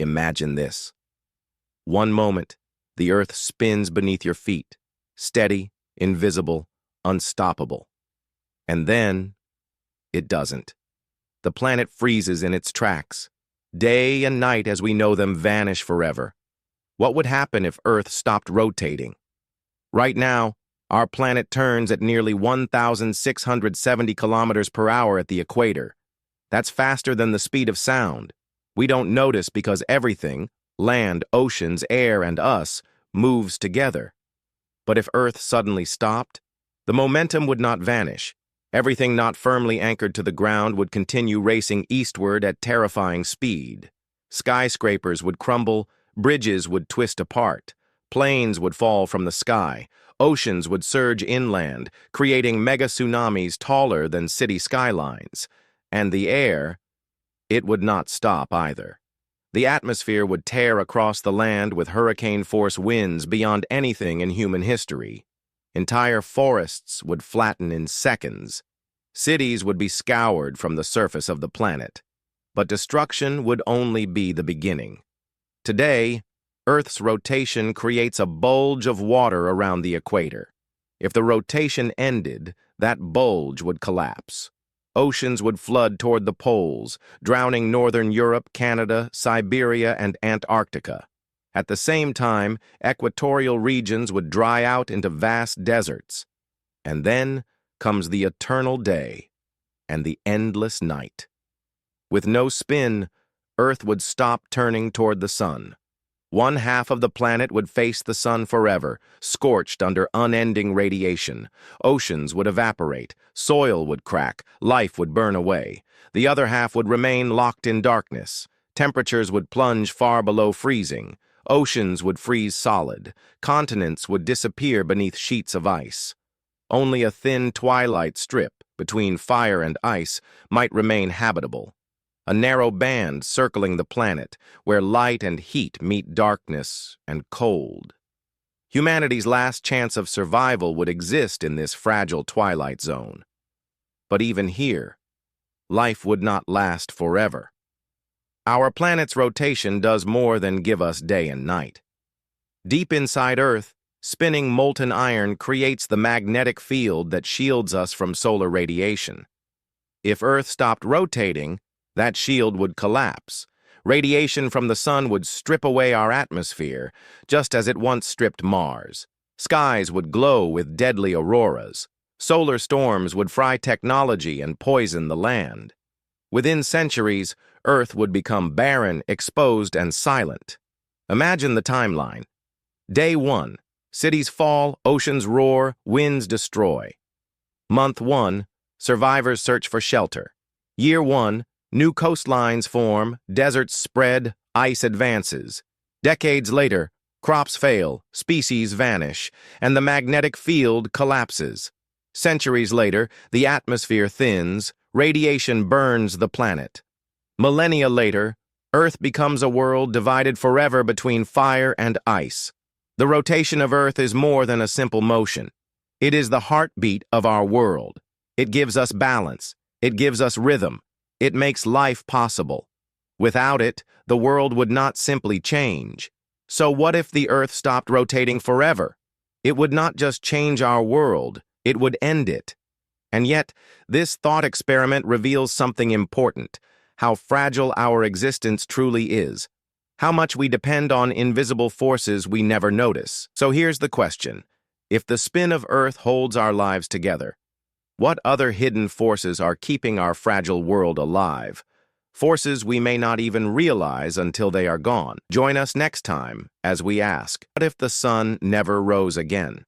Imagine this. One moment, the Earth spins beneath your feet, steady, invisible, unstoppable. And then, it doesn't. The planet freezes in its tracks. Day and night as we know them vanish forever. What would happen if Earth stopped rotating? Right now, our planet turns at nearly 1,670 kilometers per hour at the equator. That's faster than the speed of sound. We don't notice because everything, land, oceans, air, and us, moves together. But if Earth suddenly stopped, the momentum would not vanish. Everything not firmly anchored to the ground would continue racing eastward at terrifying speed. Skyscrapers would crumble, bridges would twist apart, planes would fall from the sky, oceans would surge inland, creating mega tsunamis taller than city skylines. And the air, it would not stop either. The atmosphere would tear across the land with hurricane-force winds beyond anything in human history. Entire forests would flatten in seconds. Cities would be scoured from the surface of the planet. But destruction would only be the beginning. Today, Earth's rotation creates a bulge of water around the equator. If the rotation ended, that bulge would collapse. Oceans would flood toward the poles, drowning northern Europe, Canada, Siberia, and Antarctica. At the same time, equatorial regions would dry out into vast deserts. And then comes the eternal day and the endless night. With no spin, Earth would stop turning toward the sun. One half of the planet would face the sun forever, scorched under unending radiation. Oceans would evaporate, soil would crack, life would burn away. The other half would remain locked in darkness. Temperatures would plunge far below freezing. Oceans would freeze solid. Continents would disappear beneath sheets of ice. Only a thin twilight strip between fire and ice might remain habitable. A narrow band circling the planet, where light and heat meet darkness and cold. Humanity's last chance of survival would exist in this fragile twilight zone. But even here, life would not last forever. Our planet's rotation does more than give us day and night. Deep inside Earth, spinning molten iron creates the magnetic field that shields us from solar radiation. If Earth stopped rotating, that shield would collapse. Radiation from the sun would strip away our atmosphere, just as it once stripped Mars. Skies would glow with deadly auroras. Solar storms would fry technology and poison the land. Within centuries, Earth would become barren, exposed, and silent. Imagine the timeline. Day 1, cities fall, oceans roar, winds destroy. Month 1, survivors search for shelter. Year 1, new coastlines form, deserts spread, ice advances. Decades later, crops fail, species vanish, and the magnetic field collapses. Centuries later, the atmosphere thins, radiation burns the planet. Millennia later, Earth becomes a world divided forever between fire and ice. The rotation of Earth is more than a simple motion. It is the heartbeat of our world. It gives us balance. It gives us rhythm. It makes life possible. Without it, the world would not simply change. So what if the Earth stopped rotating forever? It would not just change our world, it would end it. And yet, this thought experiment reveals something important: how fragile our existence truly is, how much we depend on invisible forces we never notice. So here's the question: if the spin of Earth holds our lives together, what other hidden forces are keeping our fragile world alive? Forces we may not even realize until they are gone. Join us next time as we ask, what if the sun never rose again?